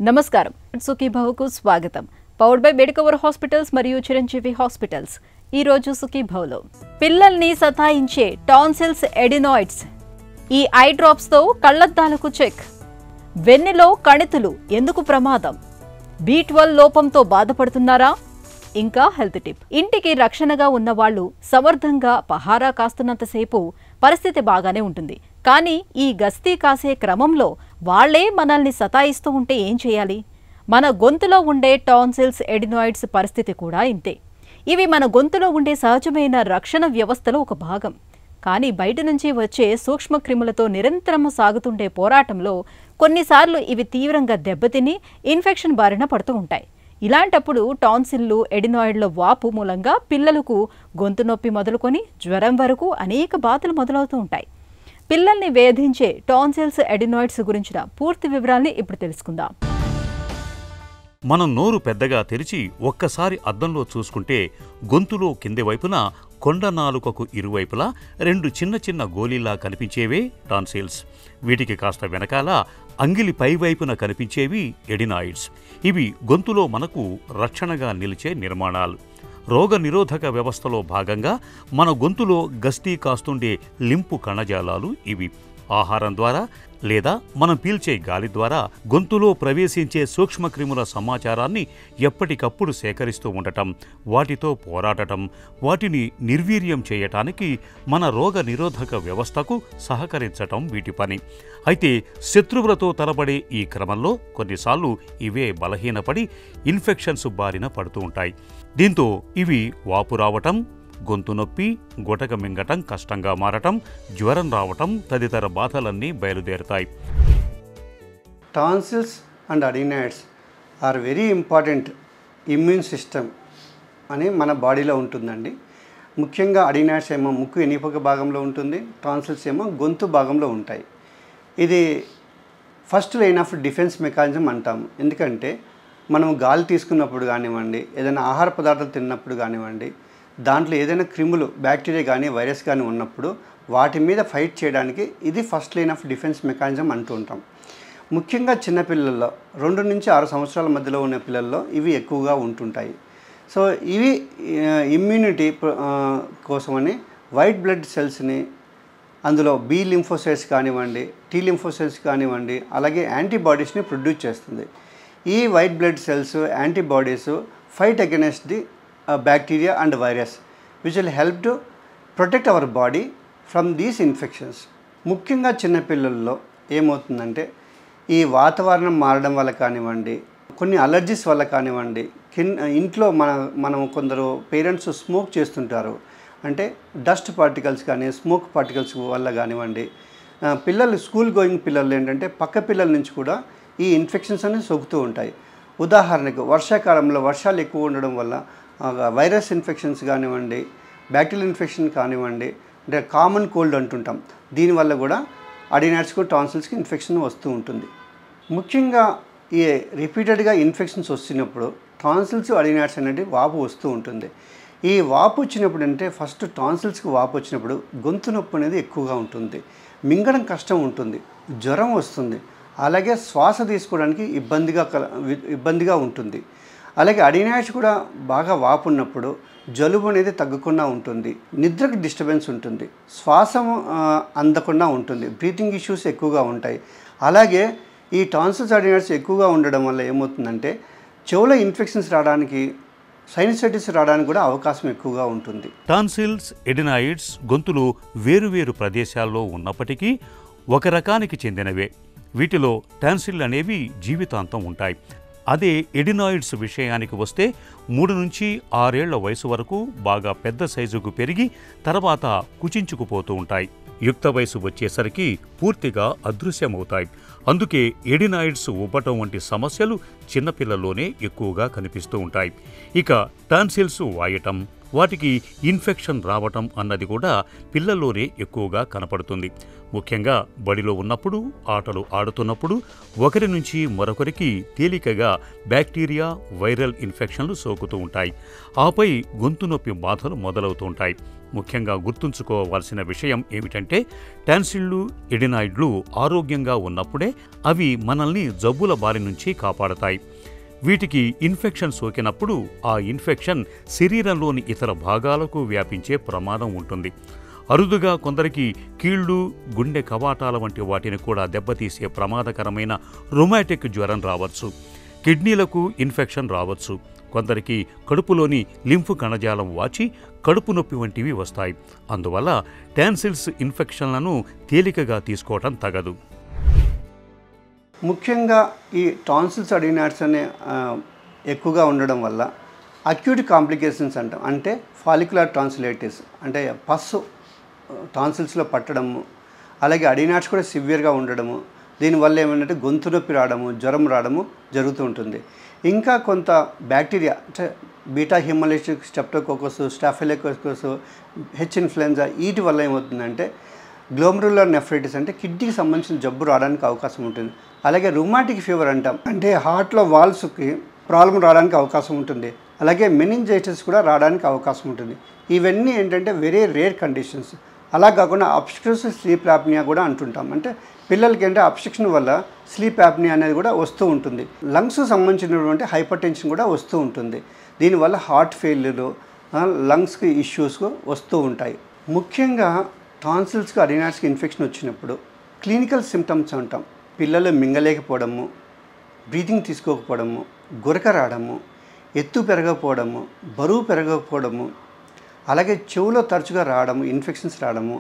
నమస్కారం సుఖీభవకు స్వాగతం. Powered by Medicover hospitals మరియు చిరంజీవి హాస్పిటల్స్. ఈ రోజు సుఖీభవలో పిల్లల్ని సతాయించే టాన్సిల్స్, ఎడినాయిడ్స్. ఈ ఐ డ్రాప్స్ తో కళ్లద్దాలకు చెక్. వెన్నెలో కణితులు ఎందుకు ప్రమాదం? B12 లోపంతో బాధపడుతున్నారా? ఇంకా హెల్త్ టిప్. ఇంటికి రక్షణగా ఉన్నవాళ్లు సమర్థంగా పహారా కాస్తున్నంతసేపు పరిస్థితి బాగానే ఉంటుంది. కానీ ఈ గస్తీ కాసే క్రమంలో వాళ్లే మనల్ని సతాయిస్తూ ఉంటే ఏం చేయాలి? మన గొంతులో ఉండే టాన్సిల్స్, ఎడినాయిడ్స్ పరిస్థితి కూడా ఇంతే. ఇవి మన గొంతులో ఉండే సహజమైన రక్షణ వ్యవస్థలో ఒక భాగం. కానీ బయట నుంచి వచ్చే సూక్ష్మ క్రిములతో నిరంతరం సాగుతుండే పోరాటంలో కొన్నిసార్లు ఇవి తీవ్రంగా దెబ్బతిని ఇన్ఫెక్షన్ బారిన పడుతూ ఉంటాయి. ఇలాంటప్పుడు టాన్సిల్లు, ఎడినాయిడ్ల వాపు మూలంగా పిల్లలకు గొంతు నొప్పి మొదలుకొని జ్వరం వరకు అనేక బాధలు మొదలవుతూ ఉంటాయి. పిల్లల్ని వేధించే టాన్సిల్స్, ఎడినాయిడ్స్ గురించిన పూర్తి వివరాల్ని ఇప్పుడు తెలుసుకుందాం. మనం నోరు పెద్దగా తెరిచి ఒక్కసారి అద్దంలో చూసుకుంటే గొంతులో కింది వైపున కొండ నాలుకకు ఇరువైపులా రెండు చిన్న చిన్న గోళీలా కనిపించేవే టాన్సిల్స్. వీటికి కాస్త వెనకాల అంగిలి పైవైపున కనిపించేవి ఎడినాయిడ్స్. ఇవి గొంతులో మనకు రక్షణగా నిలిచే నిర్మాణాలు. రోగ నిరోధక వ్యవస్థలో భాగంగా మన గొంతులో గస్తీ కాస్తుండే లింపు కణజాలాలు ఇవి. ఆహారం ద్వారా లేదా మనం పీల్చే గాలి ద్వారా గొంతులో ప్రవేశించే సూక్ష్మక్రిముల సమాచారాన్ని ఎప్పటికప్పుడు సేకరిస్తూ ఉండటం, వాటితో పోరాడటం, వాటిని నిర్వీర్యం చేయటానికి మన రోగ నిరోధక వ్యవస్థకు సహకరించటం వీటి పని. అయితే శత్రువులతో తలబడే ఈ క్రమంలో కొన్నిసార్లు ఇవే బలహీనపడి ఇన్ఫెక్షన్స్ బారిన పడుతూ ఉంటాయి. దీంతో ఇవి వాపు రావటం, గొంతు నొప్పి, గుటక మింగటం కష్టంగా మారటం, జ్వరం రావటం తదితర బాధలన్నీ బయలుదేరుతాయి. Tonsils and adenoids are very important immune system అని మన బాడీలో ఉంటుందండి. ముఖ్యంగా అడినాయిడ్స్ ఏమో ముక్కు ఎనిపక భాగంలో ఉంటుంది, టాన్సిల్స్ ఏమో గొంతు భాగంలో ఉంటాయి. ఇది first line of defence mechanism అంటాము. ఎందుకంటే మనం గాలి తీసుకున్నప్పుడు కానివ్వండి, ఏదైనా ఆహార పదార్థాలు తిన్నప్పుడు కానివ్వండి, దాంట్లో ఏదైనా క్రిములు, బ్యాక్టీరియా కానీ వైరస్ కానీ ఉన్నప్పుడు వాటి మీద ఫైట్ చేయడానికి ఇది first line of defence mechanism అంటూ ఉంటాం. ముఖ్యంగా చిన్నపిల్లల్లో 2 నుంచి 6 సంవత్సరాల మధ్యలో ఉన్న పిల్లల్లో ఇవి ఎక్కువగా ఉంటుంటాయి. సో ఇవి ఇమ్యూనిటీ కోసమని వైట్ బ్లడ్ సెల్స్ని, అందులో B లింఫోసైట్స్ కానివ్వండి, T లింఫోసైట్స్ కానివ్వండి, అలాగే యాంటీబాడీస్ని ప్రొడ్యూస్ చేస్తుంది. ఈ white blood cells, antibodies fight against the bacteria and virus which will help to protect our body from these infections. ముఖ్యంగా చిన్నపిల్లల్లో ఏమవుతుందంటే ఈ వాతావరణం మారడం వల్ల కానివ్వండి, కొన్ని అలర్జీస్ వల్ల కానివ్వండి, ఇంట్లో మనం కొందరు పేరెంట్స్ స్మోక్ చేస్తుంటారు. అంటే డస్ట్ పార్టికల్స్ కానీ స్మోక్ పార్టికల్స్ వల్ల కానివ్వండి, పిల్లలు స్కూల్ గోయింగ్ పిల్లలు ఏంటంటే పక్క పిల్లల నుంచి కూడా ఈ ఇన్ఫెక్షన్స్ అనేవి సోకుతూ ఉంటాయి. ఉదాహరణకు వర్షాకాలంలో వర్షాలు ఎక్కువ ఉండడం వల్ల వైరస్ ఇన్ఫెక్షన్స్ కానివ్వండి, బ్యాక్టీరియల్ ఇన్ఫెక్షన్ కానివ్వండి, అంటే కామన్ కోల్డ్ అంటుంటాం, దీనివల్ల కూడా అడినాయిడ్స్కు, టాన్సిల్స్కి ఇన్ఫెక్షన్ వస్తూ ఉంటుంది. ముఖ్యంగా ఈ రిపీటెడ్గా ఇన్ఫెక్షన్స్ వస్తున్నప్పుడు టాన్సిల్స్, అడినాయిడ్స్ అనేది వాపు వస్తూ ఉంటుంది. ఈ వాపు వచ్చినప్పుడు అంటే ఫస్ట్ టాన్సిల్స్కి వాపు వచ్చినప్పుడు గొంతు నొప్పి అనేది ఎక్కువగా ఉంటుంది, మింగడం కష్టం ఉంటుంది, జ్వరం వస్తుంది, అలాగే శ్వాస తీసుకోవడానికి ఇబ్బందిగా ఉంటుంది. అలాగే అడినాయిడ్స్ కూడా బాగా వాపు ఉన్నప్పుడు జలుబు అనేది తగ్గకుండా ఉంటుంది, నిద్రకు డిస్టర్బెన్స్ ఉంటుంది, శ్వాసం అందకుండా ఉంటుంది, బ్రీతింగ్ ఇష్యూస్ ఎక్కువగా ఉంటాయి. అలాగే ఈ టాన్సిల్స్, అడినాయిడ్స్ ఎక్కువగా ఉండడం వల్ల ఏమవుతుందంటే చెవుల ఇన్ఫెక్షన్స్ రావడానికి, సైనసైటిస్ రావడానికి కూడా అవకాశం ఎక్కువగా ఉంటుంది. టాన్సిల్స్, ఎడినాయిడ్స్ గొంతులో వేరువేరు ప్రదేశాల్లో ఉన్నప్పటికీ ఒక రకానికి చెందినవే. వీటిలో టాన్సిల్ అనేవి జీవితాంతం ఉంటాయి. అదే ఎడినాయిడ్స్ విషయానికి వస్తే 3 నుంచి 6 ఏళ్ల వయసు వరకు బాగా పెద్ద సైజుకు పెరిగి తర్వాత కుచించుకుపోతూ ఉంటాయి. యుక్త వయసు వచ్చేసరికి పూర్తిగా అదృశ్యమవుతాయి. అందుకే ఎడినాయిడ్స్ ఉబ్బటం వంటి సమస్యలు చిన్నపిల్లల్లోనే ఎక్కువగా కనిపిస్తూ ఉంటాయి. ఇక టాన్సిల్స్ వాయటం, వాటికి ఇన్ఫెక్షన్ రావటం అన్నది కూడా పిల్లల్లోనే ఎక్కువగా కనపడుతుంది. ముఖ్యంగా బడిలో ఉన్నప్పుడు, ఆటలు ఆడుతున్నప్పుడు ఒకరి నుంచి మరొకరికి తేలికగా బ్యాక్టీరియా, వైరల్ ఇన్ఫెక్షన్లు సోకుతూ ఉంటాయి. ఆపై గొంతు నొప్పి బాధలు మొదలవుతూ ఉంటాయి. ముఖ్యంగా గుర్తుంచుకోవాల్సిన విషయం ఏమిటంటే టాన్సిళ్ళు, ఎడినాయిడ్లు ఆరోగ్యంగా ఉన్నప్పుడే అవి మనల్ని జబ్బుల బారి నుంచి కాపాడతాయి. వీటికి ఇన్ఫెక్షన్ సోకినప్పుడు ఆ ఇన్ఫెక్షన్ శరీరంలోని ఇతర భాగాలకు వ్యాపించే ప్రమాదం ఉంటుంది. అరుదుగా కొందరికి కీళ్లు, గుండె కవాటాల వంటి వాటిని కూడా దెబ్బతీసే ప్రమాదకరమైన రుమాటిక్ జ్వరం రావచ్చు. కిడ్నీలకు ఇన్ఫెక్షన్ రావచ్చు. కొందరికి కడుపులోని లింఫ్ కణజాలం వాచి కడుపు నొప్పి వంటివి వస్తాయి. అందువల్ల టాన్సిల్స్ ఇన్ఫెక్షన్లను తేలికగా తీసుకోవటం తగదు. ముఖ్యంగా ఈ టాన్సిల్స్ అడినాయిడ్స్ అనే ఎక్కువగా ఉండడం వల్ల అక్యూట్ కాంప్లికేషన్స్ అంటాం. అంటే ఫాలిక్యులర్ టాన్సిలైటిస్ అంటే పస్సు టాన్సిల్స్లో పట్టడము, అలాగే అడినాయిడ్స్ కూడా సివియర్గా ఉండడము, దీనివల్ల ఏమంటే గొంతు నొప్పి రావడము, జ్వరం రావడము జరుగుతూ ఉంటుంది. ఇంకా కొంత బ్యాక్టీరియా అంటే beta haemolytic, streptococcus, staphylococcus, H influenza వీటి వల్ల ఏమవుతుందంటే గ్లోమరులర్ నెఫ్రైటిస్ అంటే కిడ్నీకి సంబంధించిన జబ్బు రావడానికి అవకాశం ఉంటుంది. అలాగే రుమాటిక్ ఫీవర్ అంటాం, అంటే హార్ట్లో వాల్స్కి ప్రాబ్లం రావడానికి అవకాశం ఉంటుంది. అలాగే మెనింజైటిస్ కూడా రావడానికి అవకాశం ఉంటుంది. ఇవన్నీ ఏంటంటే వెరీ రేర్ కండిషన్స్. అలా కాకుండా అబ్స్ట్రక్టివ్ స్లీప్ యాప్నియా కూడా అంటుంటాం. అంటే పిల్లలకి అంటే అబ్స్ట్రక్షన్ వల్ల స్లీప్ యాప్నియా అనేది కూడా వస్తూ ఉంటుంది. లంగ్స్కి సంబంధించినటువంటి హైపర్ టెన్షన్ కూడా వస్తూ ఉంటుంది. దీనివల్ల హార్ట్ ఫెయిల్యూర్, లంగ్స్కి ఇష్యూస్ వస్తూ ఉంటాయి. ముఖ్యంగా టాన్సిల్స్కి, అడినాయిడ్స్కి ఇన్ఫెక్షన్ వచ్చినప్పుడు క్లినికల్ సిమ్టమ్స్ అంటాం. పిల్లలు మింగలేకపోవడము, బ్రీతింగ్ తీసుకోకపోవడము, గురక రావడము, ఎత్తు పెరగకపోవడము, బరువు పెరగకపోవడము, అలాగే చెవులో తరచుగా రావడము, ఇన్ఫెక్షన్స్ రావడము,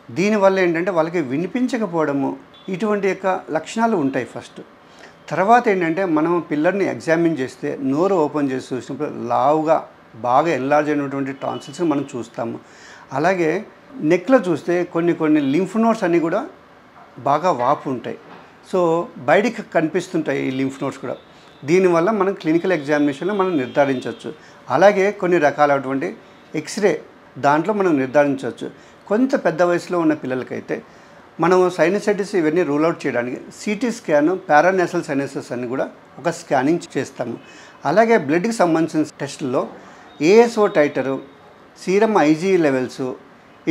దీనివల్ల ఏంటంటే వాళ్ళకి వినిపించకపోవడము, ఇటువంటి యొక్క లక్షణాలు ఉంటాయి ఫస్ట్. తర్వాత ఏంటంటే మనం పిల్లల్ని ఎగ్జామిన్ చేస్తే నోరు ఓపెన్ చేసి చూసినప్పుడు లావుగా బాగా ఎన్లార్జ్ అయినటువంటి టాన్సిల్స్ మనం చూస్తాము. అలాగే నెక్లో చూస్తే కొన్ని లింఫ్ నోడ్స్ అన్నీ కూడా బాగా వాపు ఉంటాయి. సో బయటికి కనిపిస్తుంటాయి ఈ లింఫ్ నోడ్స్ కూడా. దీనివల్ల మనం క్లినికల్ ఎగ్జామినేషన్లో మనం నిర్ధారించవచ్చు. అలాగే కొన్ని రకాలైనటువంటి ఎక్స్రే దాంట్లో మనం నిర్ధారించవచ్చు. కొంత పెద్ద వయసులో ఉన్న పిల్లలకైతే మనం సైనసైటిస్ ఇవన్నీ రూల్ అవుట్ చేయడానికి సిటీ స్కాన్, పారానేసల్ సైనసెస్ అని కూడా ఒక స్కానింగ్ చేస్తాము. అలాగే బ్లడ్కి సంబంధించిన టెస్టుల్లో ఏఎస్ఓ టైటరు, సీరం ఐజీ లెవెల్స్,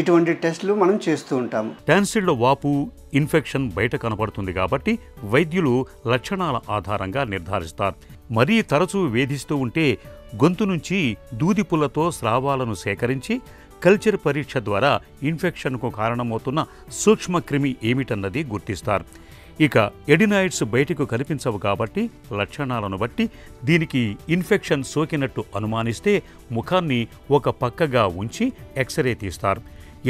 ఇటువంటి టెస్టులు మనం చేస్తూ ఉంటాము. టాన్సిళ్ల వాపు, ఇన్ఫెక్షన్ బయట కనపడుతుంది కాబట్టి వైద్యులు లక్షణాల ఆధారంగా నిర్ధారిస్తారు. మరీ తరచూ వేధిస్తూ ఉంటే గొంతు నుంచి దూది పుల్లతో స్రావాలను సేకరించి కల్చర్ పరీక్ష ద్వారా ఇన్ఫెక్షన్కు కారణమవుతున్న సూక్ష్మక్రిమి ఏమిటన్నది గుర్తిస్తారు. ఇక ఎడినాయిడ్స్ బయటకు కనిపించవు కాబట్టి లక్షణాలను బట్టి దీనికి ఇన్ఫెక్షన్ సోకినట్టు అనుమానిస్తే ముఖాన్ని ఒక పక్కగా ఉంచి ఎక్స్రే తీస్తారు.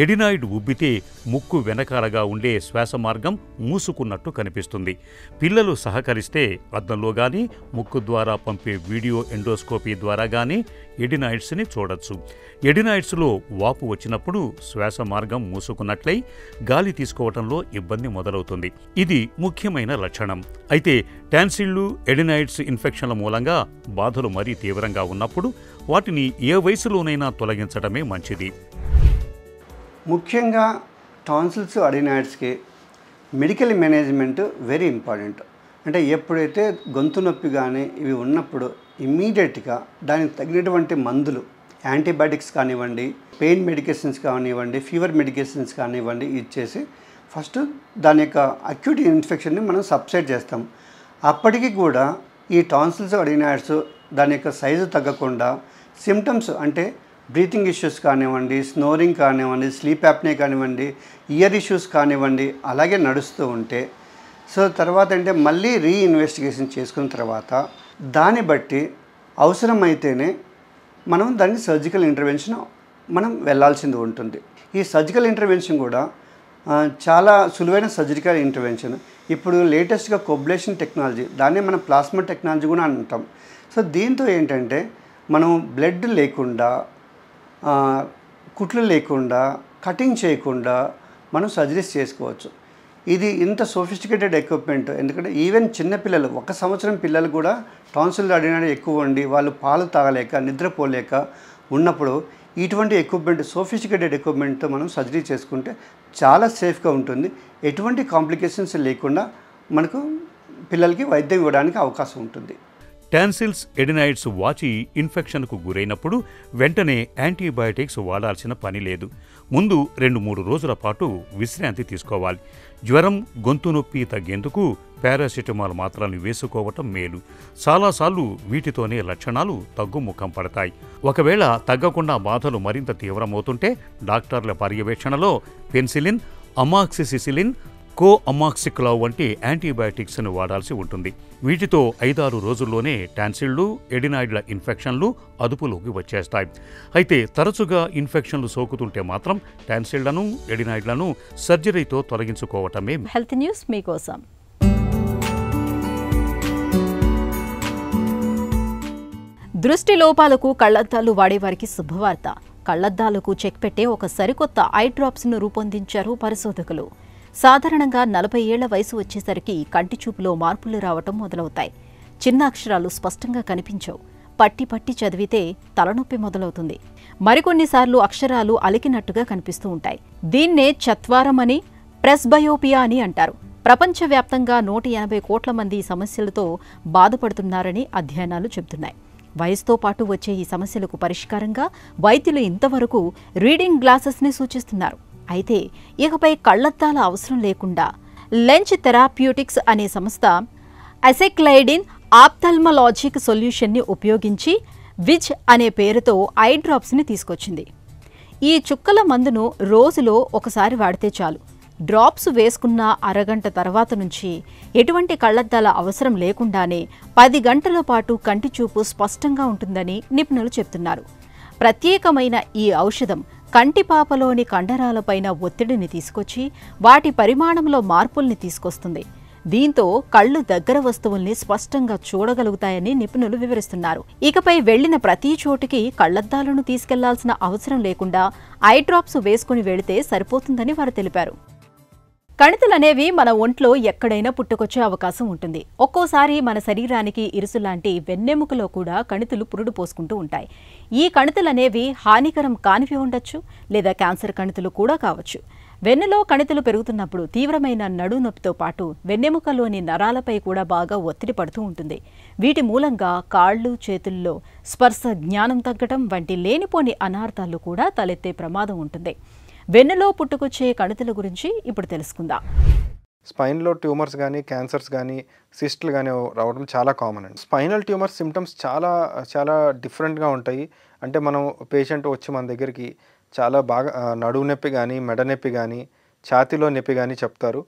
ఎడినాయిడ్ ఉబ్బితే ముక్కు వెనకాలగా ఉండే శ్వాస మార్గం మూసుకున్నట్టు కనిపిస్తుంది. పిల్లలు సహకరిస్తే అద్దంలో గానీ, ముక్కు ద్వారా పంపే వీడియో ఎండోస్కోపీ ద్వారా గానీ ఎడినాయిడ్స్ని చూడొచ్చు. ఎడినాయిడ్స్లో వాపు వచ్చినప్పుడు శ్వాస మార్గం మూసుకున్నట్లయి గాలి తీసుకోవటంలో ఇబ్బంది మొదలవుతుంది. ఇది ముఖ్యమైన లక్షణం. అయితే టాన్సిళ్లు, ఎడినాయిడ్స్ ఇన్ఫెక్షన్ల మూలంగా బాధలు మరీ తీవ్రంగా ఉన్నప్పుడు వాటిని ఏ వయసులోనైనా తొలగించడమే మంచిది. ముఖ్యంగా టాన్సిల్స్, అడినాయిడ్స్కి మెడికల్ మేనేజ్మెంట్ వెరీ ఇంపార్టెంట్. అంటే ఎప్పుడైతే గొంతు నొప్పి కానీ ఇవి ఉన్నప్పుడు ఇమ్మీడియట్గా దానికి తగినటువంటి మందులు, యాంటీబయాటిక్స్ కానివ్వండి, పెయిన్ మెడికేషన్స్ కానివ్వండి, ఫీవర్ మెడికేషన్స్ కానివ్వండి ఇచ్చేసి ఫస్ట్ దాని యొక్క అక్యూట్ ఇన్ఫెక్షన్ని మనం సబ్సైడ్ చేస్తాం. అప్పటికి కూడా ఈ టాన్సిల్స్, అడినాయిడ్స్ దాని యొక్క సైజు తగ్గకుండా సిమ్టమ్స్ అంటే బ్రీతింగ్ ఇష్యూస్ కానివ్వండి, స్నోరింగ్ కానివ్వండి, స్లీప్ యాప్నియా కానివ్వండి, ఇయర్ ఇష్యూస్ కానివ్వండి అలాగే నడుస్తూ ఉంటే సో తర్వాత అంటే మళ్ళీ రీఇన్వెస్టిగేషన్ చేసుకున్న తర్వాత దాన్ని బట్టి అవసరమైతేనే మనం దానికి సర్జికల్ ఇంటర్వెన్షన్ మనం వెళ్ళాల్సింది ఉంటుంది. ఈ సర్జికల్ ఇంటర్వెన్షన్ కూడా చాలా సులువైన సర్జికల్ ఇంటర్వెన్షన్. ఇప్పుడు లేటెస్ట్గా కొబ్లేషన్ టెక్నాలజీ, దాన్నే మనం ప్లాస్మా టెక్నాలజీ కూడా అంటాం. సో దీంతో ఏంటంటే మనం బ్లడ్ లేకుండా, కుట్లు లేకుండా, కటింగ్ చేయకుండా మనం సర్జరీస్ చేసుకోవచ్చు. ఇది ఇంత సోఫిస్టికేటెడ్ ఎక్విప్మెంట్. ఎందుకంటే ఈవెన్ చిన్నపిల్లలు 1 సంవత్సరం పిల్లలు కూడా టాన్సిల్ అడినాయిడ్ ఎక్కువ ఉండి వాళ్ళు పాలు తాగలేక, నిద్రపోలేక ఉన్నప్పుడు ఇటువంటి ఎక్విప్మెంట్ సోఫిస్టికేటెడ్ ఎక్విప్మెంట్తో మనం సర్జరీ చేసుకుంటే చాలా సేఫ్గా ఉంటుంది. ఎటువంటి కాంప్లికేషన్స్ లేకుండా మనకు పిల్లలకి వైద్యం ఇవ్వడానికి అవకాశం ఉంటుంది. టాన్సిల్స్, ఎడినాయిడ్స్ వాచి ఇన్ఫెక్షన్కు గురైనప్పుడు వెంటనే యాంటీబయాటిక్స్ వాడాల్సిన పని లేదు. ముందు 2-3 రోజుల పాటు విశ్రాంతి తీసుకోవాలి. జ్వరం, గొంతు నొప్పి తగ్గేందుకు పారాసిటమాల్ మాత్రలు వేసుకోవటం మేలు. చాలాసార్లు వీటితోనే లక్షణాలు తగ్గుముఖం పడతాయి. ఒకవేళ తగ్గకుండా బాధలు మరింత తీవ్రమవుతుంటే డాక్టర్ల పర్యవేక్షణలో పెన్సిలిన్, అమాక్సిసిలిన్, కోఅమాక్సిక్లావ్ వంటి యాంటీబయాటిక్స్ను వాడాల్సి ఉంటుంది. వీటితో 5-6 రోజుల్లోనే టాన్సిళ్లు, ఎడినాయిడ్ల ఇన్ఫెక్షన్లు అదుపులోకి వచ్చేస్తాయి. అయితే తరచుగా ఇన్ఫెక్షన్లు సోకుతుంటే మాత్రం టాన్సిళ్లను, ఎడినాయిడ్లను సర్జరీతో తొలగించుకోవటమే. హెల్త్ న్యూస్ మీకోసం. దృష్టి లోపాలకు కళ్లద్దాలు వాడేవారికి శుభవార్త. కళ్లద్దాలకు చెక్ పెట్టే ఒక సరికొత్త ఐ డ్రాప్స్ను రూపొందించారు పరిశోధకులు. సాధారణంగా 40 ఏళ్ల వయసు వచ్చేసరికి కంటి చూపులో మార్పులు రావటం మొదలవుతాయి. చిన్న అక్షరాలు స్పష్టంగా కనిపించవు. పట్టి పట్టి చదివితే తలనొప్పి మొదలవుతుంది. మరికొన్నిసార్లు అక్షరాలు అలికినట్టుగా కనిపిస్తూ ఉంటాయి. దీన్నే చత్వారమని, ప్రెస్బయోపియా అని అంటారు. ప్రపంచవ్యాప్తంగా 180 కోట్ల మంది ఈ సమస్యలతో బాధపడుతున్నారని అధ్యయనాలు చెబుతున్నాయి. వయసుతో పాటు వచ్చే ఈ సమస్యలకు పరిష్కారంగా వైద్యులు ఇంతవరకు రీడింగ్ గ్లాసెస్ని సూచిస్తున్నారు. అయితే ఇకపై కళ్లద్దాల అవసరం లేకుండా లెన్స్ థెరాప్యూటిక్స్ అనే సంస్థ అసెక్లైడిన్ ఆప్థల్మలాజిక్ సొల్యూషన్ని ఉపయోగించి విజ్ అనే పేరుతో ఐ డ్రాప్స్ని తీసుకొచ్చింది. ఈ చుక్కల మందును రోజులో ఒకసారి వాడితే చాలు. డ్రాప్స్ వేసుకున్న అరగంట తర్వాత నుంచి ఎటువంటి కళ్లద్దాల అవసరం లేకుండానే 10 గంటల పాటు కంటి చూపు స్పష్టంగా ఉంటుందని నిపుణులు చెప్తున్నారు. ప్రత్యేకమైన ఈ ఔషధం కంటిపాపలోని కండరాలపైన ఒత్తిడిని తీసుకొచ్చి వాటి పరిమాణంలో మార్పుల్ని తీసుకొస్తుంది. దీంతో కళ్ళు దగ్గర వస్తువుల్ని స్పష్టంగా చూడగలుగుతాయని నిపుణులు వివరిస్తున్నారు. ఇకపై వెళ్లిన ప్రతి చోటుకి కళ్లద్దాలను తీసుకెళ్లాల్సిన అవసరం లేకుండా ఐ డ్రాప్స్ వేసుకుని వెళితే సరిపోతుందని వారు తెలిపారు. కణితులనేవి మన ఒంట్లో ఎక్కడైనా పుట్టుకొచ్చే అవకాశం ఉంటుంది. ఒక్కోసారి మన శరీరానికి ఇరుసులాంటి వెన్నెముకలో కూడా కణితులు పురుడు పోసుకుంటూ ఉంటాయి. ఈ కణితులనేవి హానికరం కానివి ఉండొచ్చు, లేదా క్యాన్సర్ కణితులు కూడా కావచ్చు. వెన్నులో కణితులు పెరుగుతున్నప్పుడు తీవ్రమైన నడు నొప్పితో పాటు వెన్నెముకలోని నరాలపై కూడా బాగా ఒత్తిడి పడుతూ ఉంటుంది. వీటి మూలంగా కాళ్ళు, చేతుల్లో స్పర్శ జ్ఞానం తగ్గడం వంటి లేనిపోని అనార్థాలు కూడా తలెత్తే ప్రమాదం ఉంటుంది. వెన్నులో పుట్టుకొచ్చే కణితుల గురించి ఇప్పుడు తెలుసుకుందాం. స్పైన్లో ట్యూమర్స్ కానీ, క్యాన్సర్స్ కానీ, సిస్ట్లు కానీ రావడం చాలా కామన్ అండి. స్పైనల్ ట్యూమర్స్ సిమ్టమ్స్ చాలా చాలా డిఫరెంట్గా ఉంటాయి. అంటే మనం పేషెంట్ వచ్చి మన దగ్గరికి చాలా బాగా నడుము నొప్పి కానీ, మెడ నొప్పి కానీ, ఛాతీలో నొప్పి కానీ చెప్తారు.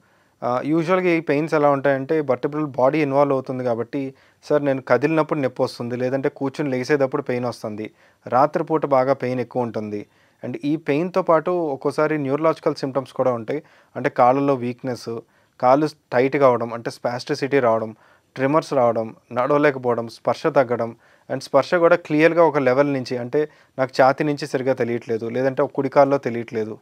యూజువల్గా ఈ పెయిన్స్ ఎలా ఉంటాయంటే వర్టిబ్రల్ బాడీ ఇన్వాల్వ్ అవుతుంది కాబట్టి, సార్ నేను కదిలినప్పుడు నొప్పి వస్తుంది, లేదంటే కూర్చుని లేసేటప్పుడు పెయిన్ వస్తుంది, రాత్రిపూట బాగా పెయిన్ ఎక్కువ ఉంటుంది. అండ్ ఈ పెయిన్తో పాటు ఒక్కోసారి న్యూరలాజికల్ సిమ్టమ్స్ కూడా ఉంటాయి. అంటే కాళ్ళలో వీక్నెస్, కాళ్ళు టైట్గా అవడం, అంటే స్పాస్టిసిటీ రావడం, ట్రిమర్స్ రావడం, నడవలేకపోవడం, స్పర్శ తగ్గడం. అండ్ స్పర్శ కూడా క్లియర్గా ఒక లెవెల్ నుంచి, అంటే నాకు ఛాతీ నుంచి సరిగ్గా తెలియట్లేదు, లేదంటే కుడి కాల్లో తెలియట్లేదు,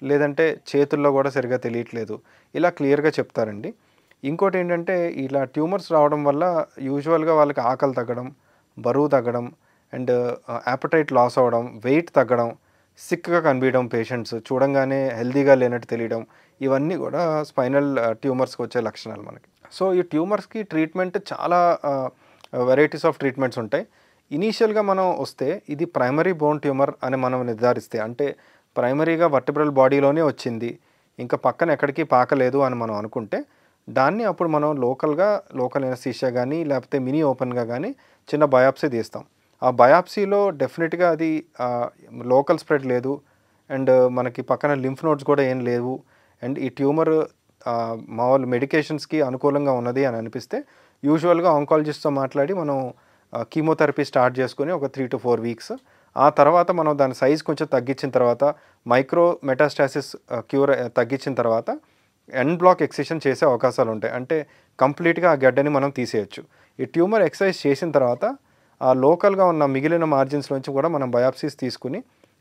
లేదంటే చేతుల్లో కూడా సరిగ్గా తెలియట్లేదు, ఇలా క్లియర్గా చెప్తారండి. ఇంకోటి ఏంటంటే ఇలా ట్యూమర్స్ రావడం వల్ల యూజువల్గా వాళ్ళకి ఆకలి తగ్గడం, బరువు తగ్గడం, అండ్ యాపటైట్ లాస్ అవ్వడం, వెయిట్ తగ్గడం, సిక్గా కనిపించడం, పేషెంట్స్ చూడంగానే హెల్దీగా లేనట్టు తెలియడం, ఇవన్నీ కూడా స్పైనల్ ట్యూమర్స్కి వచ్చే లక్షణాలు మనకి. సో ఈ ట్యూమర్స్కి ట్రీట్మెంట్ చాలా వెరైటీస్ ఆఫ్ ట్రీట్మెంట్స్ ఉంటాయి. ఇనీషియల్గా మనం వస్తే ఇది ప్రైమరీ బోన్ ట్యూమర్ అని మనం నిర్ధారిస్తే, అంటే ప్రైమరీగా వర్టిబ్రల్ బాడీలోనే వచ్చింది, ఇంకా పక్కన ఎక్కడికి పాకలేదు అని మనం అనుకుంటే, దాన్ని అప్పుడు మనం లోకల్ ఎనస్థీషియా కానీ, లేకపోతే మినీ ఓపెన్గా కానీ చిన్న బయాప్సీ తీస్తాం. ఆ బయాప్సీలో డెఫినెట్గా అది లోకల్ స్ప్రెడ్ లేదు, అండ్ మనకి పక్కన లింఫ్ నోడ్స్ కూడా ఏం లేవు, అండ్ ఈ ట్యూమర్ మామూలు మెడికేషన్స్కి అనుకూలంగా ఉన్నది అని అనిపిస్తే యూజువల్గా ఆంకాలజిస్ట్తో మాట్లాడి మనం కీమోథెరపీ స్టార్ట్ చేసుకుని ఒక 3 to 4 వీక్స్, ఆ తర్వాత మనం దాని సైజ్ కొంచెం తగ్గించిన తర్వాత, మైక్రో మెటాస్టాసిస్ క్యూర్ తగ్గించిన తర్వాత ఎండ్ బ్లాక్ ఎక్సిషన్ చేసే అవకాశాలు ఉంటాయి. అంటే కంప్లీట్గా ఆ గడ్డని మనం తీసేయచ్చు. ఈ ట్యూమర్ ఎక్సైజ్ చేసిన తర్వాత ఆ లోకల్గా ఉన్న మిగిలిన మార్జిన్స్ నుంచి కూడా మనం బయాప్సీస్ తీసుకుని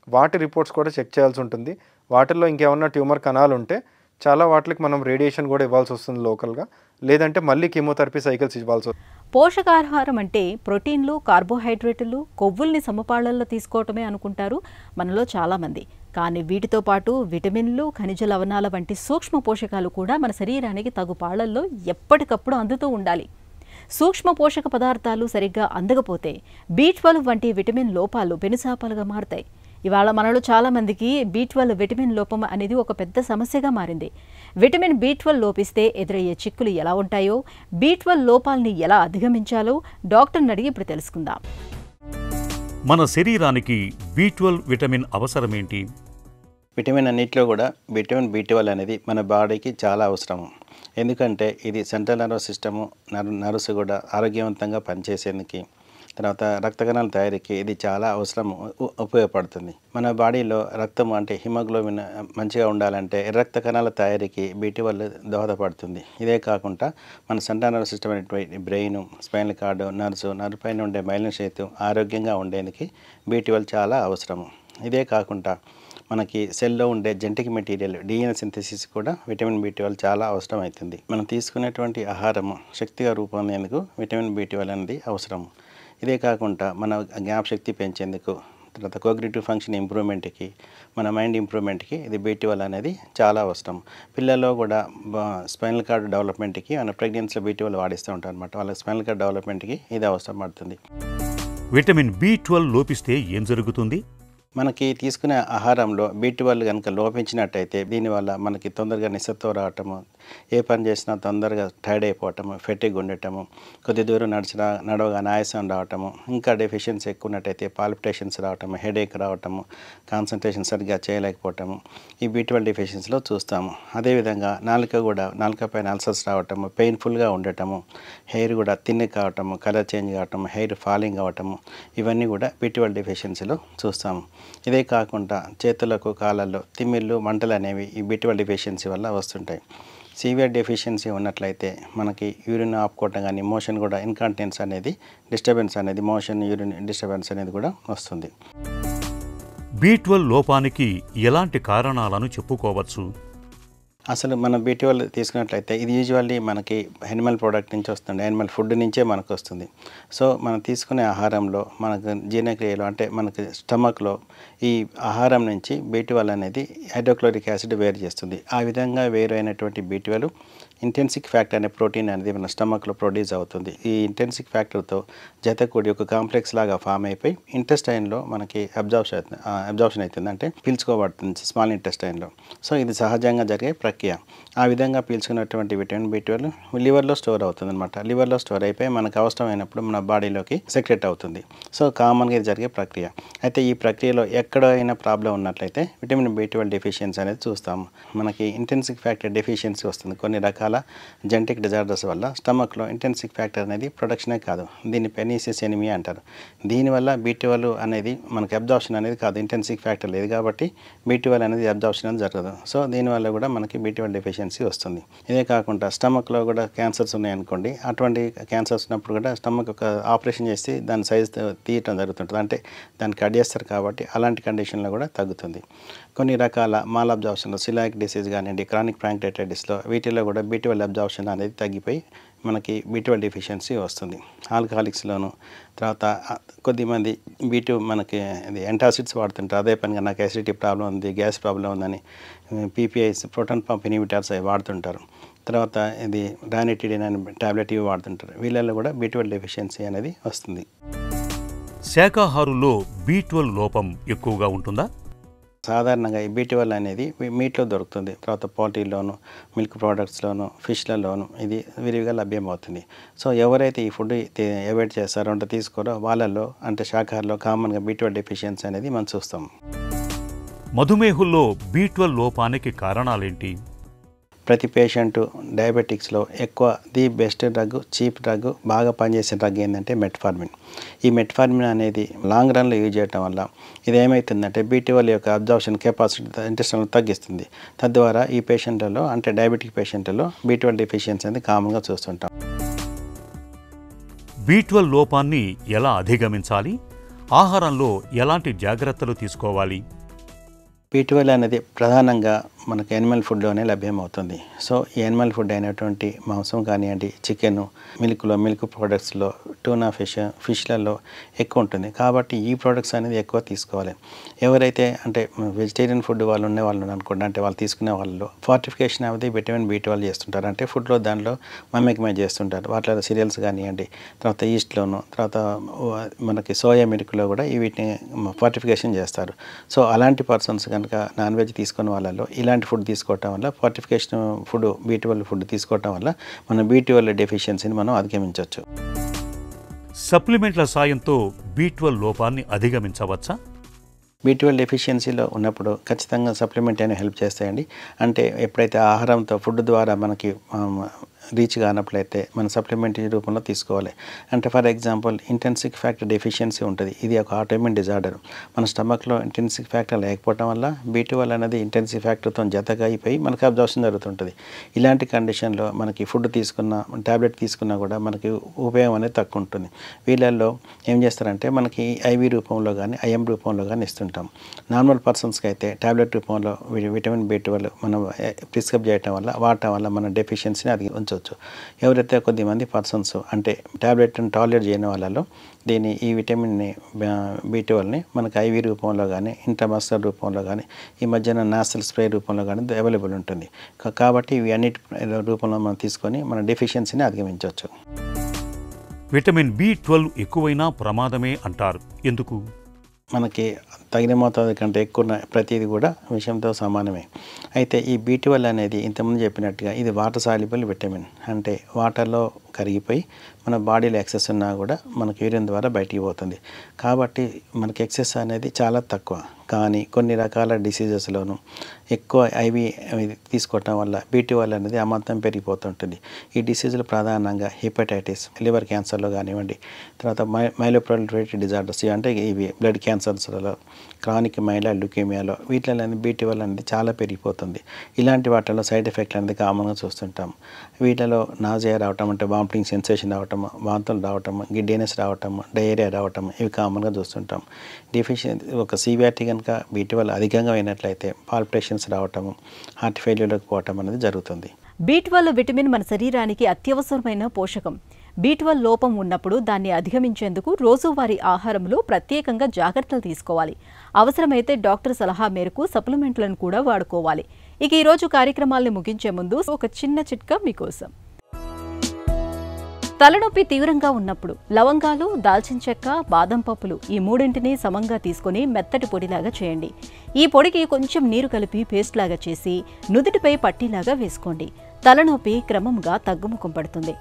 వాటి రిపోర్ట్స్ కూడా చెక్ చేయాల్సి ఉంటుంది. వాటిల్లో ఇంకేమన్నా ట్యూమర్ కణాలు ఉంటే చాలా వాటికి మనం రేడియేషన్ కూడా ఇవ్వాల్సి వస్తుంది లోకల్గా, లేదంటే మళ్ళీ కీమోథెరపీ సైకిల్స్ ఇవ్వాల్సి వస్తుంది. పోషకాహారం అంటే ప్రోటీన్లు, కార్బోహైడ్రేట్లు, కొవ్వుల్ని సమపాళ్లలో తీసుకోవటమే అనుకుంటారు మనలో చాలామంది. కానీ వీటితో పాటు విటమిన్లు, ఖనిజ లవణాల వంటి సూక్ష్మ పోషకాలు కూడా మన శరీరానికి తగు పాళ్లల్లో ఎప్పటికప్పుడు అందుతూ ఉండాలి. సూక్ష్మ పోషక పదార్థాలు సరిగ్గా అందకపోతే B12 వంటి విటమిన్ లోపాలు పెనుసాపాలుగా మారుతాయి. ఇవాళ మనలో చాలామందికి B12 విటమిన్ లోపం అనేది ఒక పెద్ద సమస్యగా మారింది. విటమిన్ B12 లోపిస్తే ఎదురయ్యే చిక్కులు ఎలా ఉంటాయో, B12 లోపాలని ఎలా అధిగమించాలో డాక్టర్ని అడిగి ఇప్పుడు తెలుసుకుందాం. మన శరీరానికి B12 విటమిన్ అవసరమేంటి? విటమిన్ అన్నింటిలో కూడా విటమిన్ B12 అనేది మన బాడీకి చాలా అవసరం. ఎందుకంటే ఇది సెంట్రల్ నర్వస్ సిస్టము, నర్వ్స్ కూడా ఆరోగ్యవంతంగా పనిచేసేందుకు, తర్వాత రక్త కణాల తయారీకి ఇది చాలా అవసరం, ఉపయోగపడుతుంది. మన బాడీలో రక్తం అంటే హిమోగ్లోబిన్ మంచిగా ఉండాలంటే రక్త కణాల తయారీకి B12 దోహదపడుతుంది. ఇదే కాకుండా మన సెంట్రల్ నర్వస్ సిస్టమ్ అనేటువంటి బ్రెయిన్, స్పైనల్ కార్డు, నర్వ్ పైన ఉండే మైలిన్ షేతు ఆరోగ్యంగా ఉండేందుకు B12 చాలా అవసరము. ఇదే కాకుండా మనకి సెల్లో ఉండే జెనెటిక్ మెటీరియల్ DNA సింథసిస్ కూడా విటమిన్ B12 చాలా అవసరం అవుతుంది. మనం తీసుకునేటువంటి ఆహారము శక్తిగా రూపొందేందుకు విటమిన్ B12 అనేది అవసరం. ఇదే కాకుండా మన జ్ఞాపశక్తి పెంచేందుకు, తర్వాత కోగ్నిటివ్ ఫంక్షన్ ఇంప్రూవ్మెంట్కి, మన మైండ్ ఇంప్రూవ్మెంట్కి ఇది B12 అనేది చాలా అవసరం. పిల్లల్లో కూడా స్పైనల్ కార్డ్ డెవలప్మెంట్కి మన ప్రెగ్నెన్సీలో B12 వాడిస్తూ ఉంటారు అనమాట. వాళ్ళకి స్పైనల్ కార్డ్ డెవలప్మెంట్కి ఇది అవసరం పడుతుంది. విటమిన్ B12 లోపిస్తే ఏం జరుగుతుంది? మనకి తీసుకునే ఆహారంలో B12 కనుక లోపించినట్టయితే దీనివల్ల మనకి తొందరగా నిస్సత్వం రావటము, ఏ పని చేసినా తొందరగా టైర్డ్ అయిపోవటము, ఫెటిగ్ ఉండటము, కొద్ది దూరం నడవగానే ఆయాసం రావటము, ఇంకా డెఫిషియన్సీ ఎక్కువ ఉన్నట్టయితే పాల్పిటేషన్స్ రావటము, హెడేక్ రావటము, కాన్సన్ట్రేషన్ సరిగ్గా చేయలేకపోవటము ఈ B12 డెఫిషియన్సీలో చూస్తాము. అదేవిధంగా నాలుక పైన అల్సర్స్ రావటము, పెయిన్ఫుల్గా ఉండటము, హెయిర్ కూడా థిన్ కావటము, కలర్ చేంజ్ కావటము, హెయిర్ ఫాలింగ్ అవ్వటము, ఇవన్నీ కూడా B12 డెఫిషియన్సీలో చూస్తాము. ఇదే కాకుండా చేతులకు, కాళ్ళల్లో తిమ్మిళ్ళు, మంటలు అనేవి ఈ B12 డెఫిషియన్సీ వల్ల వస్తుంటాయి. సివియర్ డెఫిషియన్సీ ఉన్నట్లయితే మనకి యూరిన్ ఆపుకోవటం కానీ, మోషన్ కూడా ఇన్కాంటినెన్స్ అనేది, డిస్టర్బెన్స్ అనేది, మోషన్ యూరిన్ డిస్టర్బెన్స్ అనేది కూడా వస్తుంది. B12 లోపానికి ఎలాంటి కారణాలను చెప్పుకోవచ్చు? అసలు మనం B12 తీసుకున్నట్లయితే ఇది యూజువల్లీ మనకి యానిమల్ ప్రోడక్ట్ నుంచి వస్తుంది, యానిమల్ ఫుడ్ నుంచే మనకు వస్తుంది. సో మనం తీసుకునే ఆహారంలో మనకు జీర్ణక్రియలో అంటే మనకి స్టమక్లో ఈ ఆహారం నుంచి B12 అనేది హైడ్రోక్లోరిక్ యాసిడ్ వేరు చేస్తుంది. ఆ విధంగా వేరు అయినటువంటి B12 ఇంటెన్సిక్ ఫ్యాక్టర్ అనే ప్రోటీన్ అనేది మన స్టమక్లో ప్రొడ్యూస్ అవుతుంది. ఈ ఇంటెన్సిక్ ఫ్యాక్టర్తో జతకూడి ఒక కాంప్లెక్స్ లాగా ఫామ్ అయిపోయి ఇంటెస్టైన్లో మనకి అబ్జార్ప్షన్ అవుతుంది, అంటే పీల్చుకోబడుతుంది స్మాల్ ఇంటెస్టైన్లో. సో ఇది సహజంగా జరిగే ప్రక్రియ. ఆ విధంగా పీల్చుకున్నటువంటి విటమిన్ B12 లివర్లో స్టోర్ అవుతుంది అనమాట. లివర్లో స్టోర్ అయిపోయి మనకు అవసరమైనప్పుడు మన బాడీలోకి సెక్రెట్ అవుతుంది. సో కామన్గా ఇది జరిగే ప్రక్రియ. అయితే ఈ ప్రక్రియలో ఎక్కడైనా ప్రాబ్లం ఉన్నట్లయితే విటమిన్ B12 డెఫిషియన్సీ అనేది చూస్తాము. మనకి ఇంటెన్సిక్ ఫ్యాక్టర్ డెఫిషియన్సీ వస్తుంది. కొన్ని రకాల జెనెటిక్ డిజార్డర్స్ వల్ల స్టమక్లో ఇంటెన్సిక్ ఫ్యాక్టర్ అనేది ప్రొడక్షనే కాదు, దీన్ని పెర్నీసియస్ ఎనిమియా అంటారు. దీనివల్ల B12 అనేది మనకి అబ్జార్ప్షన్ అనేది కాదు, ఇంటెన్సిక్ ఫ్యాక్టర్ లేదు కాబట్టి B12 అనేది అబ్జార్ప్షన్ అనేది జరగదు. సో దీనివల్ల కూడా మనకి B12 డెఫిషియన్సీ వస్తుంది. ఇదే కాకుండా స్టమక్లో కూడా క్యాన్సర్స్ ఉన్నాయనుకోండి, అటువంటి క్యాన్సర్స్ ఉన్నప్పుడు కూడా స్టమక్ ఒక ఆపరేషన్ చేసి దాని సైజ్ తీయటం జరుగుతుంటుంది, అంటే దాన్ని కట్ చేస్తారు కాబట్టి అలాంటి కండిషన్లో కూడా తగ్గుతుంది. కొన్ని రకాల మాల్ అబ్జార్ప్షన్, సిలాయిక్ డిసీజ్ కానివ్వండి, క్రానిక్ ప్యాంక్రెటైటిస్లో వీటిలో కూడా B12 అబ్జార్ప్షన్ అనేది తగ్గిపోయి మనకి B12 డెఫిషియన్సీ వస్తుంది. ఆల్కహాలిక్స్లోను, తర్వాత కొద్దిమంది B2 మనకి ఇది యాంటాసిడ్స్ వాడుతుంటారు. అదే పనిగా నాకు యాసిడిటీ ప్రాబ్లం ఉంది, గ్యాస్ ప్రాబ్లం ఉందని PPIs, ప్రోటాన్ పంప్ ఇన్హిబిటర్స్ అవి వాడుతుంటారు. తర్వాత ఇది రానిటిడిన్ అనే టాబ్లెట్ ఇవి వాడుతుంటారు. వీళ్ళల్లో కూడా B12 డెఫిషియన్సీ అనేది వస్తుంది. శాకాహారుల్లో B12 లోపం ఎక్కువగా ఉంటుందా? సాధారణంగా ఈ B12 అనేది మీట్లో దొరుకుతుంది, తర్వాత పౌల్ట్రీలోను, మిల్క్ ప్రోడక్ట్స్లోను, ఫిష్లలోను ఇది విరివిగా లభ్యమవుతుంది. సో ఎవరైతే ఈ ఫుడ్ అవాయిడ్ చేస్తారో అంటే తీసుకోరో వాళ్ళల్లో అంటే శాకాహారంలో కామన్గా B12 డెఫిషియన్సీ అనేది మనం చూస్తాం. మధుమేహుల్లో B12 లోపానికి కారణాలేంటి? ప్రతి పేషెంటు డయాబెటిక్స్లో ఎక్కువ the best drug, cheap drug, బాగా పనిచేసే డ్రగ్ ఏంటంటే మెట్ఫార్మిన్. ఈ మెట్ఫార్మిన్ అనేది లాంగ్ రన్లో యూజ్ చేయడం వల్ల ఇది ఏమవుతుందంటే B12 యొక్క అబ్జార్ప్షన్ కెపాసిటీ ఇంటెస్టైన్లో తగ్గిస్తుంది. తద్వారా ఈ పేషెంట్లలో అంటే డయాబెటిక్ పేషెంట్లలో B12 డెఫిషియన్సీ అనేది కామన్గా చూస్తుంటాం. B12 లోపాన్ని ఎలా అధిగమించాలి? ఆహారంలో ఎలాంటి జాగ్రత్తలు తీసుకోవాలి? B12 అనేది ప్రధానంగా మనకి యానిమల్ ఫుడ్లోనే లభ్యమవుతుంది. సో ఈ యానిమల్ ఫుడ్ అయినటువంటి మాంసం కానివ్వండి, చికెన్, మిల్క్ ప్రోడక్ట్స్లో, టూనా ఫిష్లలో ఎక్కువ ఉంటుంది. కాబట్టి ఈ ప్రోడక్ట్స్ అనేది ఎక్కువ తీసుకోవాలి. ఎవరైతే అంటే వెజిటేరియన్ ఫుడ్ వాళ్ళు అనుకోండి, అంటే వాళ్ళు తీసుకునే వాళ్ళలో ఫార్టిఫికేషన్ అనేది విటమిన్ B12 చేస్తుంటారు. అంటే ఫుడ్లో దాంట్లో మమ్మకమై చేస్తుంటారు. వాటిలో సీరియల్స్ కానివ్వండి, తర్వాత ఈస్ట్లోను, తర్వాత మనకి సోయా మిల్క్లో కూడా వీటిని ఫార్టిఫికేషన్ చేస్తారు. సో అలాంటి పర్సన్స్ కనుక నాన్ వెజ్ తీసుకునే వాళ్ళలో ఇలాంటి ఫుడ్ తీసుకోవటం వల్ల, ఫార్టిఫికేషన్ ఫుడ్ B12 ఫుడ్ తీసుకోవటం వల్ల మన B12 డెఫిషియన్సీని మనం అధిగమించవచ్చు. సప్లిమెంట్ల సాయంతో B12 లోపాన్ని అధిగమించవచ్చా? B12 డెఫిషియన్సీలో ఉన్నప్పుడు ఖచ్చితంగా సప్లిమెంట్ అయినా హెల్ప్ చేస్తాయండి. అంటే ఎప్పుడైతే ఆహారంతో ఫుడ్ ద్వారా మనకి రీచ్ కానప్పుడైతే మన సప్లిమెంటరీ రూపంలో తీసుకోవాలి. అంటే for example intrinsic factor deficiency ఉంటుంది. ఇది ఒక ఆటోఇమ్యూన్ డిజార్డర్. మన స్టమక్లో ఇంటెన్సిక్ ఫ్యాక్టర్ లేకపోవడం వల్ల B12 అనేది ఇంటెన్సిక్ ఫ్యాక్టర్తో జతగా అయిపోయి మనకి అబ్జార్ప్షన్ జరుగుతుంటుంది. ఇలాంటి కండిషన్లో మనకి ఫుడ్ తీసుకున్న, ట్యాబ్లెట్ తీసుకున్నా కూడా మనకి ఉపయోగం అనేది తక్కువ ఉంటుంది. వీళ్ళల్లో ఏం చేస్తారంటే మనకి IV రూపంలో కానీ IM రూపంలో కానీ ఇస్తుంటాం. నార్మల్ పర్సన్స్కి అయితే ట్యాబ్లెట్ రూపంలో విటమిన్ B12 మనం ప్రిస్క్రైబ్ చేయటం వల్ల, వాడటం వల్ల మన డెఫిషియన్సీని అది ఉంచవచ్చు. ఎవరైతే కొద్దిమంది పర్సన్స్ అంటే ట్యాబ్లెట్ని టాలరేట్ చేయని వాళ్ళలో ఈ విటమిన్ని B12ని మనకి IV రూపంలో కానీ, ఇంట్రామస్కులర్ రూపంలో కానీ, ఈ మధ్యన నాసల్ స్ప్రే రూపంలో కానీ అవైలబుల్ ఉంటుంది. కాబట్టి ఇవి అన్నిటి రూపంలో మనం తీసుకొని మన డెఫిషియన్సీని అధిగమించవచ్చు. విటమిన్ B12 ఎక్కువైనా ప్రమాదమే అంటారు. ఎందుకు? మనకి తగిన మోతాదు కంటే ఎక్కువ ప్రతిదీ కూడా విషయంతో సమానమే. అయితే ఈ B12 అనేది ఇంతకుముందు చెప్పినట్టుగా ఇది వాటర్ సాల్యుబుల్ విటమిన్. అంటే వాటర్లో కరిగిపోయి మన బాడీలో ఎక్సెస్ ఉన్నా కూడా మనకి యూరిన్ ద్వారా బయటికి పోతుంది. కాబట్టి మనకి ఎక్సెస్ అనేది చాలా తక్కువ. కానీ కొన్ని రకాల డిసీజెస్లోనూ ఎక్కువ IV తీసుకోవటం వల్ల B12 అనేది అమాంతం పెరిగిపోతుంటుంది. ఈ డిసీజులు ప్రధానంగా హెపటైటిస్, లివర్ క్యాన్సర్లో కానివ్వండి, తర్వాత మైలోప్రోలిఫరేటివ్ డిజార్డర్స్ అంటే ఇవి బ్లడ్ క్యాన్సర్స్లలో, క్రానిక్ మైలాయిడ్ ల్యూకేమియాలో వీటిలో B12 అనేది చాలా పెరిగిపోతుంది. ఇలాంటి వాటిలో సైడ్ ఎఫెక్ట్ అనేది కామన్గా చూస్తుంటాం. వీటిలో నాజియా రావటం, అంటే వామిటింగ్ సెన్సేషన్ రావటం, వాంతులు రావటం, గిడ్డీనెస్ రావటం, డయేరియా రావటం ఇవి కామన్గా చూస్తుంటాం. డెఫిషియన్సీ ఒక సివియారిటీ కనుక B12 అధికంగా అయినట్లయితే పాల్పిటేషన్స్ రావటము, హార్ట్ ఫెయిల్యూర్లకు పోవటం అనేది జరుగుతుంది. B12 విటమిన్ మన శరీరానికి అత్యవసరమైన పోషకం. B12 లోపం ఉన్నప్పుడు దాన్ని అధిగమించేందుకు రోజువారీ ఆహారంలో ప్రత్యేకంగా జాగ్రత్తలు తీసుకోవాలి. అవసరమైతే డాక్టర్ సలహా మేరకు సప్లిమెంట్లను కూడా వాడుకోవాలి. ఇక ఈరోజు కార్యక్రమాల్ని ముగించే ముందు ఒక చిన్న చిట్కా మీకోసం. తలనొప్పి తీవ్రంగా ఉన్నప్పుడు లవంగాలు, దాల్చిన చెక్క, బాదం పప్పులు ఈ మూడింటిని సమంగా తీసుకుని మెత్తటి పొడిలాగా చేయండి. ఈ పొడికి కొంచెం నీరు కలిపి పేస్ట్ లాగా చేసి నుదుటిపై పట్టీలాగా వేసుకోండి. తలనొప్పి క్రమంగా తగ్గుముఖం పడుతుంది.